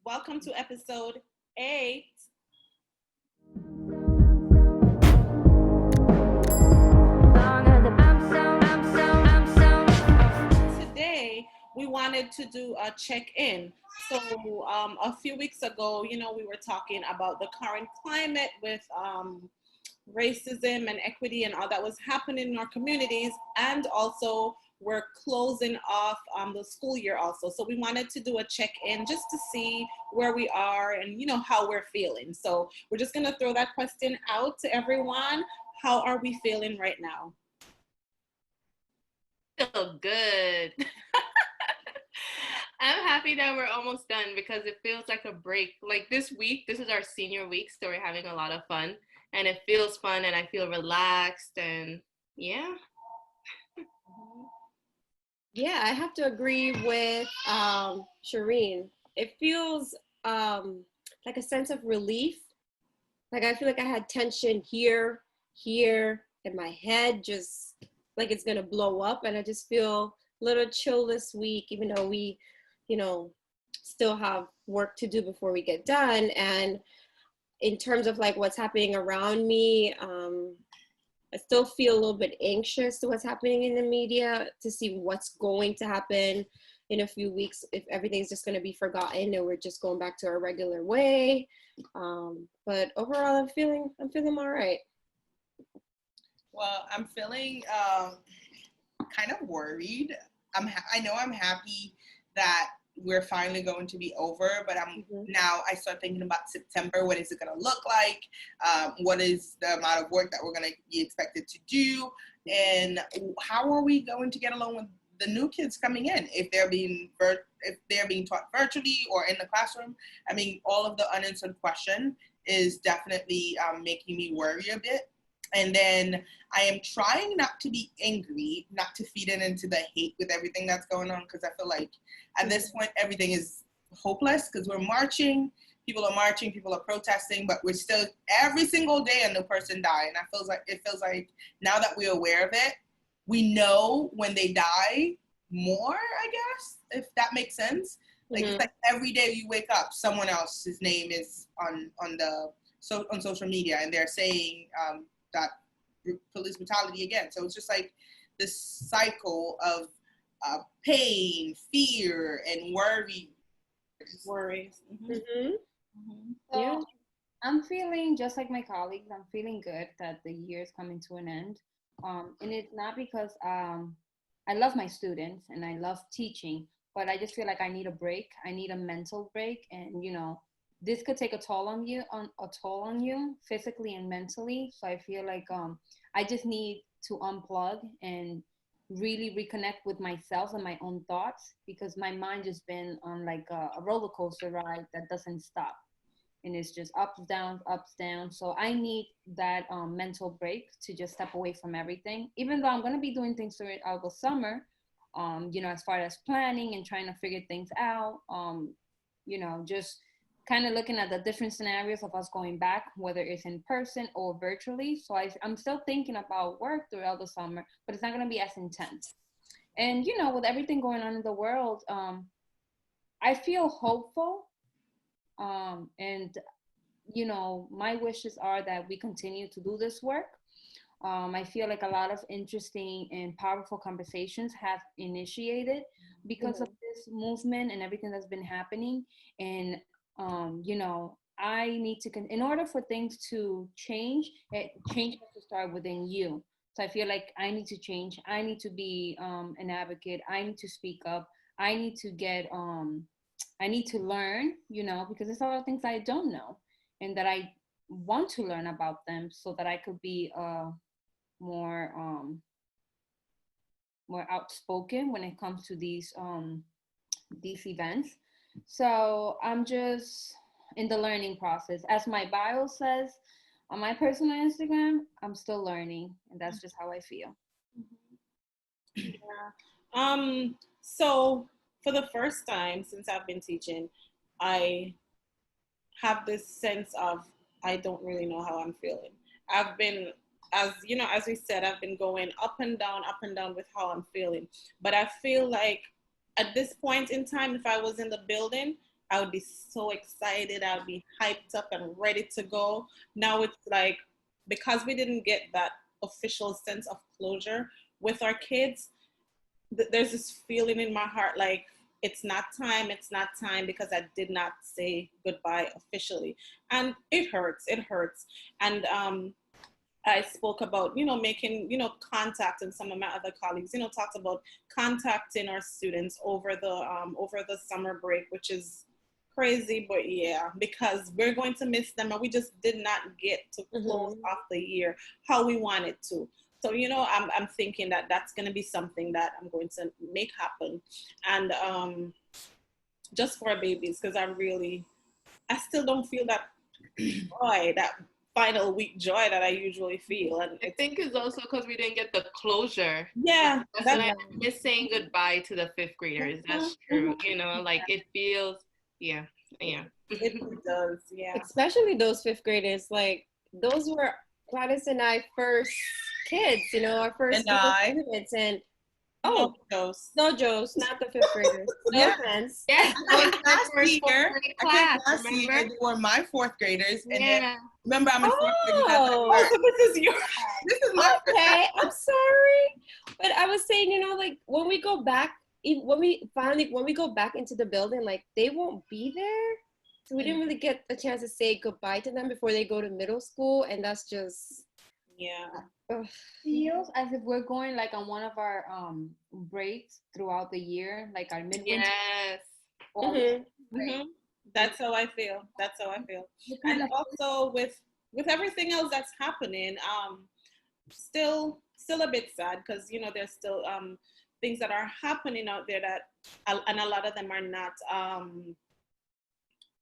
Welcome to episode 8. Today, we wanted to do a check-in. A few weeks ago, we were talking about the current climate with racism and equity and all that was happening in our communities, and also we're closing off the school year also. So we wanted to do a check-in just to see where we are and how we're feeling. So we're just going to throw that question out to everyone. How are we feeling right now? Feel good. I'm happy that we're almost done because it feels like a break. Like this week, this is our senior week, so we're having a lot of fun. And it feels fun and I feel relaxed and yeah. Yeah, I have to agree with Shireen. It feels like a sense of relief. Like I feel like I had tension here, in my head, just like it's gonna blow up, and I just feel a little chill this week, even though we, you know, still have work to do before we get done. And in terms of like what's happening around me, I still feel a little bit anxious to what's happening in the media, to see what's going to happen in a few weeks, if everything's just going to be forgotten and we're just going back to our regular way. But overall, I'm feeling all right. Well, I'm feeling kind of worried. I know I'm happy that we're finally going to be over, but now I start thinking about September. What is it going to look like? What is the amount of work that we're going to be expected to do? And how are we going to get along with the new kids coming in if they're being taught virtually or in the classroom? I mean, all of the unanswered question is definitely making me worry a bit. And then I am trying not to be angry, not to feed into the hate with everything that's going on, because I feel like at this point everything is hopeless because we're marching, people are protesting, but we're still every single day a new person die. And it feels like now that we're aware of it, we know when they die more, I guess, if that makes sense. Like It's like every day you wake up, someone else's name is on social media, and they're saying that police brutality again. So it's just like this cycle of pain, fear, and worry. Worries. So I'm feeling just like my colleagues. I'm feeling good that the year is coming to an end. And it's not because I love my students and I love teaching, but I just feel like I need a break. I need a mental break, and this could take a toll on you physically and mentally. So I feel like I just need to unplug and really reconnect with myself and my own thoughts, because my mind just been on like a roller coaster ride that doesn't stop, and it's just ups down ups down. So I need that mental break to just step away from everything, even though I'm going to be doing things throughout the summer, as far as planning and trying to figure things out, just kind of looking at the different scenarios of us going back, whether it's in person or virtually. So I'm still thinking about work throughout the summer, but it's not going to be as intense. And, with everything going on in the world, I feel hopeful. And, my wishes are that we continue to do this work. I feel like a lot of interesting and powerful conversations have initiated because of this movement and everything that's been happening. And I need to, in order for things to change, change has to start within you. So I feel like I need to change. I need to be an advocate. I need to speak up. I need to I need to learn, because there's a lot of things I don't know and that I want to learn about them so that I could be more more outspoken when it comes to these events. So I'm just in the learning process. As my bio says on my personal Instagram, I'm still learning, and that's just how I feel. Yeah. So for the first time since I've been teaching, I have this sense of I don't really know how I'm feeling. I've been, as we said, I've been going up and down with how I'm feeling. But I feel like at this point in time, if I was in the building, I would be so excited. I would be hyped up and ready to go. Now it's like, because we didn't get that official sense of closure with our kids, there's this feeling in my heart like it's not time because I did not say goodbye officially. And it hurts, And I spoke about, making, contact, and some of my other colleagues, talked about contacting our students over the summer break, which is crazy, but yeah, because we're going to miss them, and we just did not get to close off the year how we wanted to. So, I'm thinking that that's going to be something that I'm going to make happen. And just for our babies, because I still don't feel that joy, that final week joy that I usually feel. And I think it's also because we didn't get the closure. Yeah. That's what I miss, saying goodbye to the fifth graders. That's true. Like it feels, yeah. It does, yeah. Especially those fifth graders, like those were Gladys and I first kids, our first students, and no, Joes, not the fifth graders. No Yeah. offense. Yes, Last year, class, last year they were my fourth graders, and yeah. then remember I'm in fourth grade. Oh, so this is your. This is my okay. I'm sorry, but I was saying, like when we go back, when we go back into the building, like they won't be there. So we didn't really get a chance to say goodbye to them before they go to middle school, and that's just feels as if we're going like on one of our breaks throughout the year, like our midwinter. Yes. That's how I feel. And also with everything else that's happening, still a bit sad, because there's still things that are happening out there that, and a lot of them are not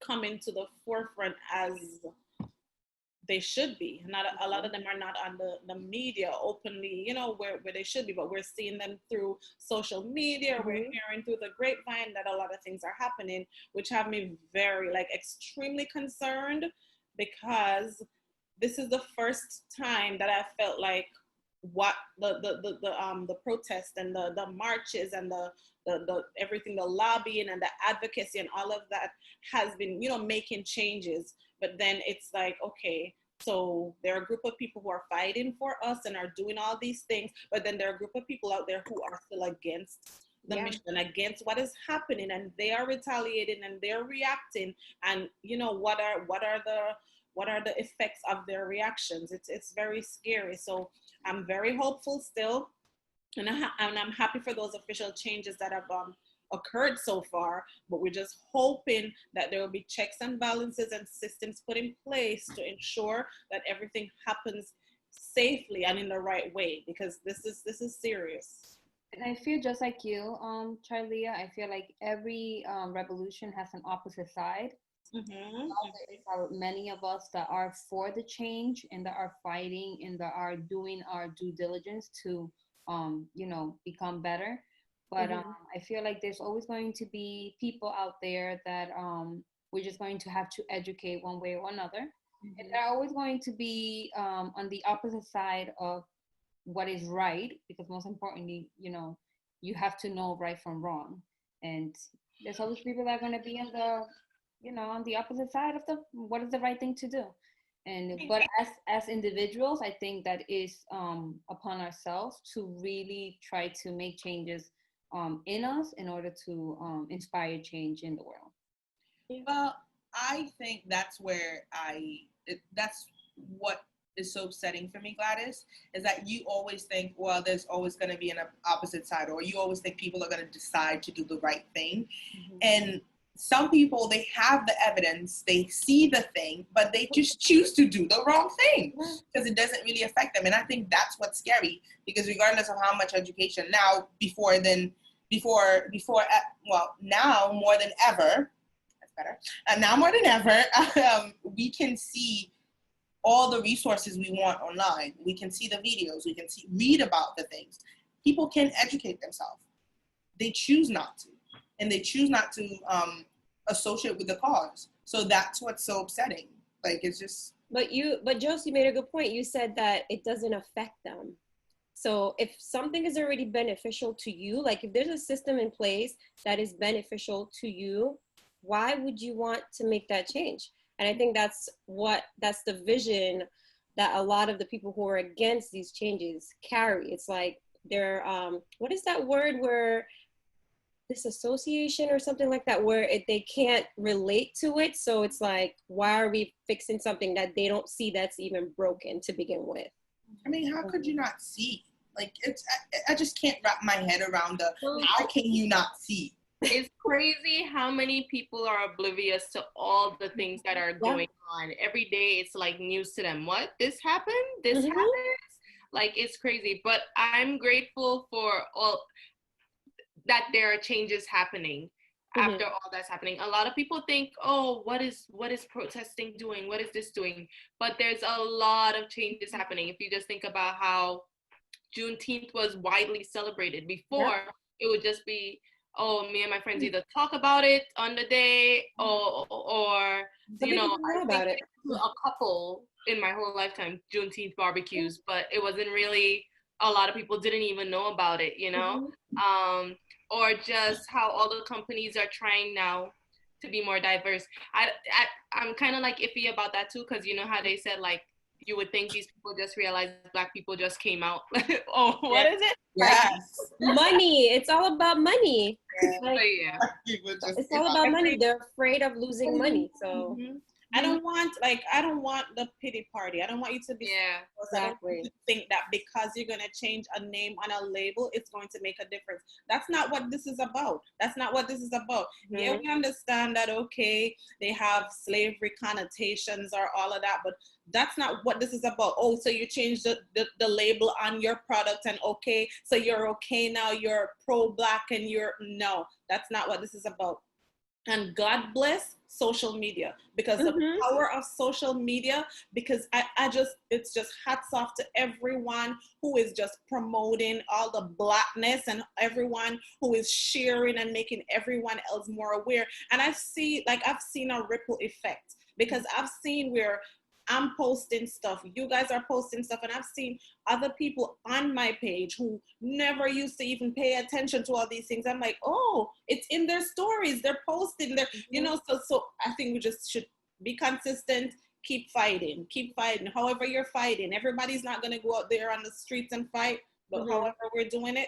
coming to the forefront as they should be. Not a lot of them are not on the media openly, where they should be, but we're seeing them through social media. We're hearing through the grapevine that a lot of things are happening, which have me very, extremely concerned, because this is the first time that I felt like what the protests and the marches and the everything, the lobbying and the advocacy and all of that has been, making changes. But then it's like, okay, so there are a group of people who are fighting for us and are doing all these things, but then there are a group of people out there who are still against the mission, against what is happening, and they are retaliating and they're reacting. And what are the effects of their reactions? It's very scary. So I'm very hopeful still, and I'm happy for those official changes that have occurred so far, but we're just hoping that there will be checks and balances and systems put in place to ensure that everything happens safely and in the right way, because this is serious. And I feel just like you, Charlia. I feel like every revolution has an opposite side. There are many of us that are for the change and that are fighting and that are doing our due diligence to become better. But I feel like there's always going to be people out there that we're just going to have to educate one way or another. And they're always going to be on the opposite side of what is right, because most importantly, you have to know right from wrong. And there's always people that are going to be on the opposite side of what is the right thing to do. But as individuals, I think that is upon ourselves to really try to make changes in us in order to inspire change in the world. Well, I think that's where that's what is so upsetting for me, Gladys, is that you always think, well, there's always going to be an opposite side, or you always think people are going to decide to do the right thing. And some people, they have the evidence, they see the thing, but they just choose to do the wrong thing because it doesn't really affect them. And I think that's what's scary, because regardless of how much education now, now more than ever, that's better. Now more than ever, we can see all the resources we want online. We can see the videos, we can read about the things. People can educate themselves. They choose not to. And they choose not to associate with the cause. So that's what's so upsetting. Like, it's just. But Josie made a good point. You said that it doesn't affect them. So if something is already beneficial to you, like if there's a system in place that is beneficial to you, why would you want to make that change? And I think that's the vision that a lot of the people who are against these changes carry. It's like they're, what is that word where disassociation or something like that, where they can't relate to it. So it's like, why are we fixing something that they don't see that's even broken to begin with? I mean, how could you not see? Like, I just can't wrap my head around how can you not see? It's crazy how many people are oblivious to all the things that are going on. Every day it's like news to them. What? This happened? This happens? Like, it's crazy. But I'm grateful for all that there are changes happening after all that's happening. A lot of people think, oh, what is protesting doing? What is this doing? But there's a lot of changes happening. If you just think about how Juneteenth was widely celebrated. Before, it would just be, oh, me and my friends either talk about it on the day or you know, I about it. a couple in my whole lifetime Juneteenth barbecues, but it wasn't really, a lot of people didn't even know about it, you know? Or just how all the companies are trying now to be more diverse. I'm kind of like iffy about that too, because you know how they said, like, you would think these people just realized Black people just came out. Oh, what is it? Yes. Money. It's all about money. But yeah. It's all about money. They're afraid of losing money. So I don't want the pity party. I don't want you to be exactly to think that because you're going to change a name on a label, it's going to make a difference. That's not what this is about. That's not what this is about. Yeah, we understand that, okay, they have slavery connotations or all of that, but that's not what this is about. Oh, so you changed the label on your product and okay, so you're okay now, you're pro-Black and no, that's not what this is about. And God bless social media, because the power of social media, because it's just hats off to everyone who is just promoting all the Blackness and everyone who is sharing and making everyone else more aware. And I've seen a ripple effect, because I've seen where I'm posting stuff, you guys are posting stuff, and I've seen other people on my page who never used to even pay attention to all these things. I'm like, oh, it's in their stories, they're posting their, you know, so I think we just should be consistent, keep fighting, however you're fighting. Everybody's not gonna go out there on the streets and fight, but however we're doing it,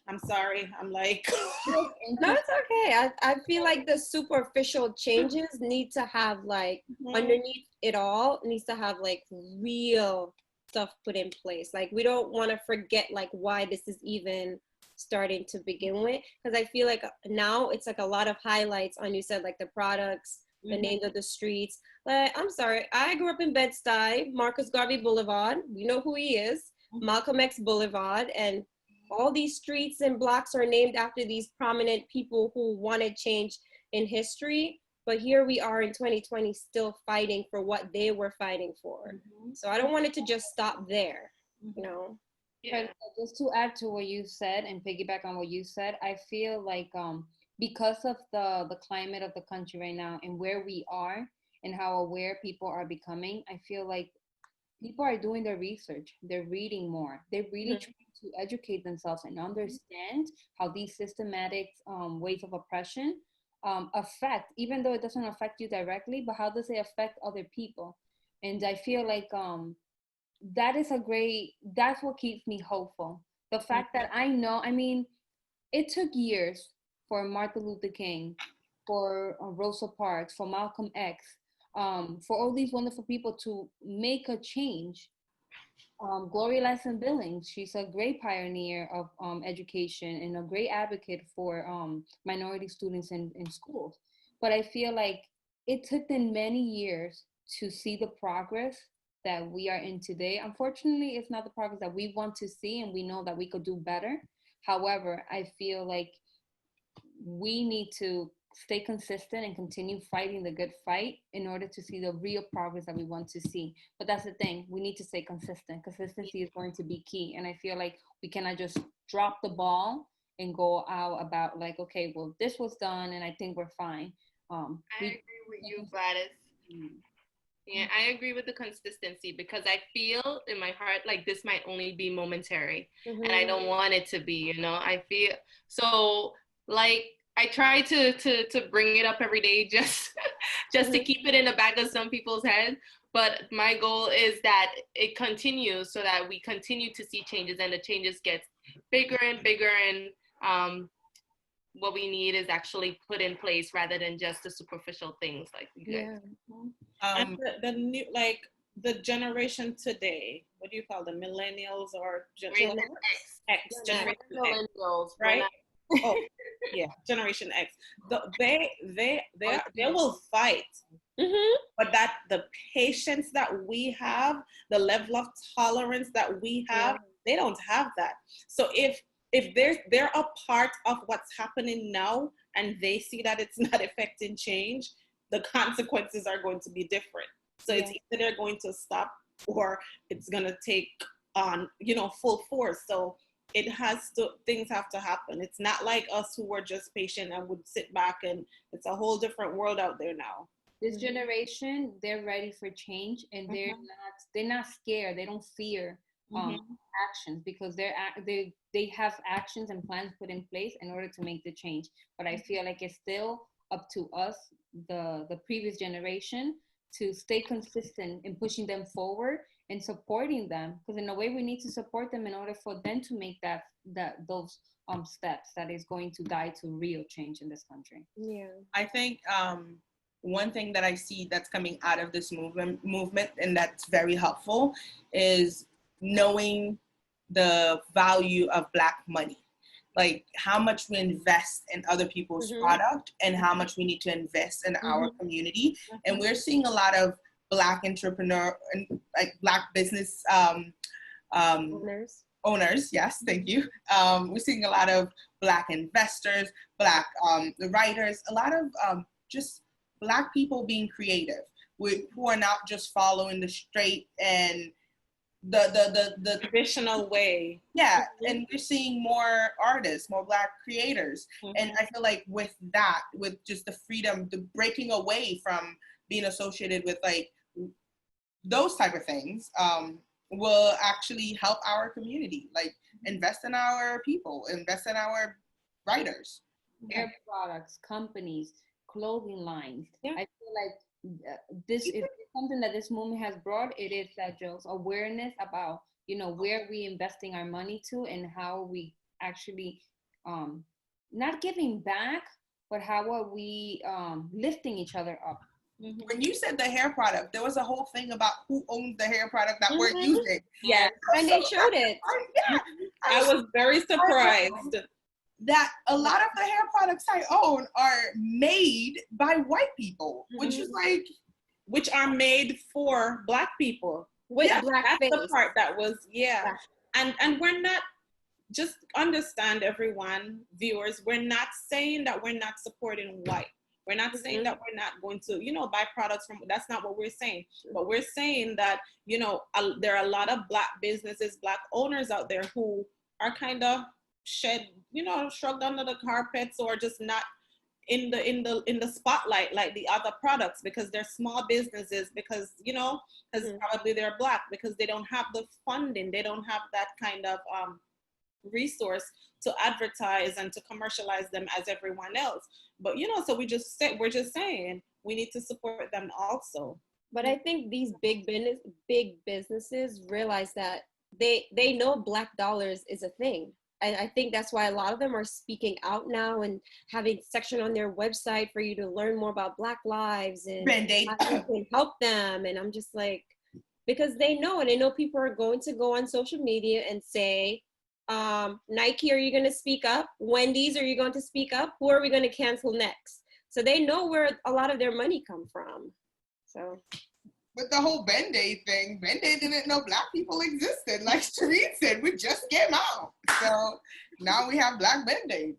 I'm sorry, I'm like. No, it's okay. I feel like the superficial changes need to have like underneath it all needs to have like real stuff put in place. Like, we don't want to forget like why this is even starting to begin with, because I feel like now it's like a lot of highlights on, you said, like the products, the names of the streets. Like, I'm sorry, I grew up in Bed-Stuy, Marcus Garvey Boulevard, we know who he is, Malcolm X Boulevard, and all these streets and blocks are named after these prominent people who wanted change in history. But here we are in 2020 still fighting for what they were fighting for. So I don't want it to just stop there, you know? Yeah. But just to add to what you said and piggyback on what you said, I feel like because of the climate of the country right now and where we are and how aware people are becoming, I feel like people are doing their research. They're reading more. They're really trying to educate themselves and understand how these systematic ways of oppression affect, even though it doesn't affect you directly, but how does it affect other people? And I feel like that's what keeps me hopeful. The fact that I know, I mean, it took years for Martin Luther King, for Rosa Parks, for Malcolm X, for all these wonderful people to make a change. Gloria Ladson-Billings, she's a great pioneer of education and a great advocate for minority students in schools. But I feel like it took them many years to see the progress that we are in today. Unfortunately, it's not the progress that we want to see, and we know that we could do better. However, I feel like we need to stay consistent and continue fighting the good fight in order to see the real progress that we want to see. But that's the thing, we need to stay consistent. Consistency is going to be key. And I feel like we cannot just drop the ball and go out about like, okay, well, this was done and I think we're fine. I agree with you, Gladys. Yeah, I agree with the consistency, because I feel in my heart like this might only be momentary and I don't want it to be, you know. I feel so like I try to bring it up every day just to keep it in the back of some people's head. But my goal is that it continues so that we continue to see changes and the changes get bigger and bigger, and what we need is actually put in place rather than just the superficial things like you guys. And the new, like the generation today, what do you call them, millennials or Generation X, generation X, Millennials, right? Oh, yeah, Generation X. They will fight, but that the patience that we have, the level of tolerance that we have, they don't have that. So if they're a part of what's happening now and they see that it's not affecting change, the consequences are going to be different. So it's either they're going to stop or it's going to take on, full force. So things have to happen. It's not like us who were just patient and would sit back, and it's a whole different world out there now. This generation, they're ready for change, and they're not scared. They don't fear actions, because they have actions and plans put in place in order to make the change. But I feel like it's still up to us, the previous generation, to stay consistent in pushing them forward and supporting them, because in a way we need to support them in order for them to make those steps that is going to guide to real change in this country. I think one thing that I see that's coming out of this movement and that's very helpful is knowing the value of Black money, like how much we invest in other people's product and how much we need to invest in our community. And we're seeing a lot of Black entrepreneur and like Black business owners. Yes, thank you. We're seeing a lot of Black investors, Black writers, a lot of just Black people being creative, who are not just following the straight and the traditional way. Yeah, and we're seeing more artists, more Black creators. And I feel like with that, with just the freedom, the breaking away from being associated with like those type of things, will actually help our community. Like invest in our people, invest in our writers. Hair products, companies, clothing lines. I feel like this is something that this movement has brought. It is that just awareness about, where we investing our money to and how we actually not giving back, but how are we lifting each other up. When you said the hair product, there was a whole thing about who owns the hair product that we're using. Yeah, and they showed it. I was very surprised that a lot of the hair products I own are made by white people, which is like, which are made for Black people. With Black that's face. the part that was, and we're not, just understand, everyone, viewers, we're not saying that we're not supporting white. We're not saying that we're not going to, buy products from, that's not what we're saying. But we're saying that, there are a lot of Black businesses, Black owners out there who are kind of shrugged under the carpets, or just not in the spotlight like the other products, because they're small businesses, because because probably they're Black, because they don't have the funding, they don't have that kind of resource to advertise and to commercialize them as everyone else. But so we're just saying we need to support them also. But I think these big businesses realize that they know Black dollars is a thing. I think that's why a lot of them are speaking out now and having section on their website for you to learn more about Black lives and how you can help them. And I'm just like, because they know people are going to go on social media and say, Nike, are you going to speak up? Wendy's, are you going to speak up? Who are we going to cancel next? So they know where a lot of their money come from. So. With the whole Band-Aid thing, Band-Aid didn't know Black people existed. Like Shereen said, we just came out. So now we have Black Band-Aids.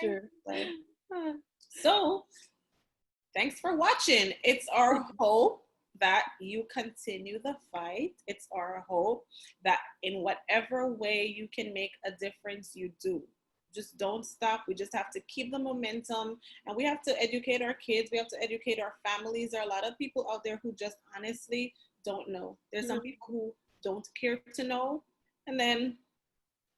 True. So thanks for watching. It's our hope that you continue the fight. It's our hope that in whatever way you can make a difference, you do. Just don't stop. We just have to keep the momentum, and we have to educate our kids. We have to educate our families. There are a lot of people out there who just honestly don't know. There's some people who don't care to know, and then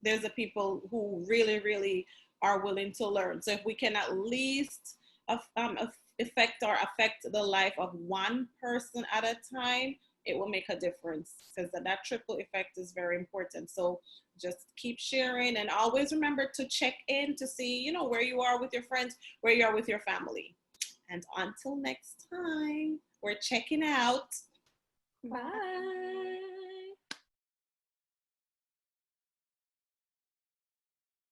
there's the people who really, really are willing to learn. So if we can at least affect the life of one person at a time, it will make a difference, because that triple effect is very important. So just keep sharing, and always remember to check in to see, you know, where you are with your friends, where you are with your family. And until next time, we're checking out. Bye.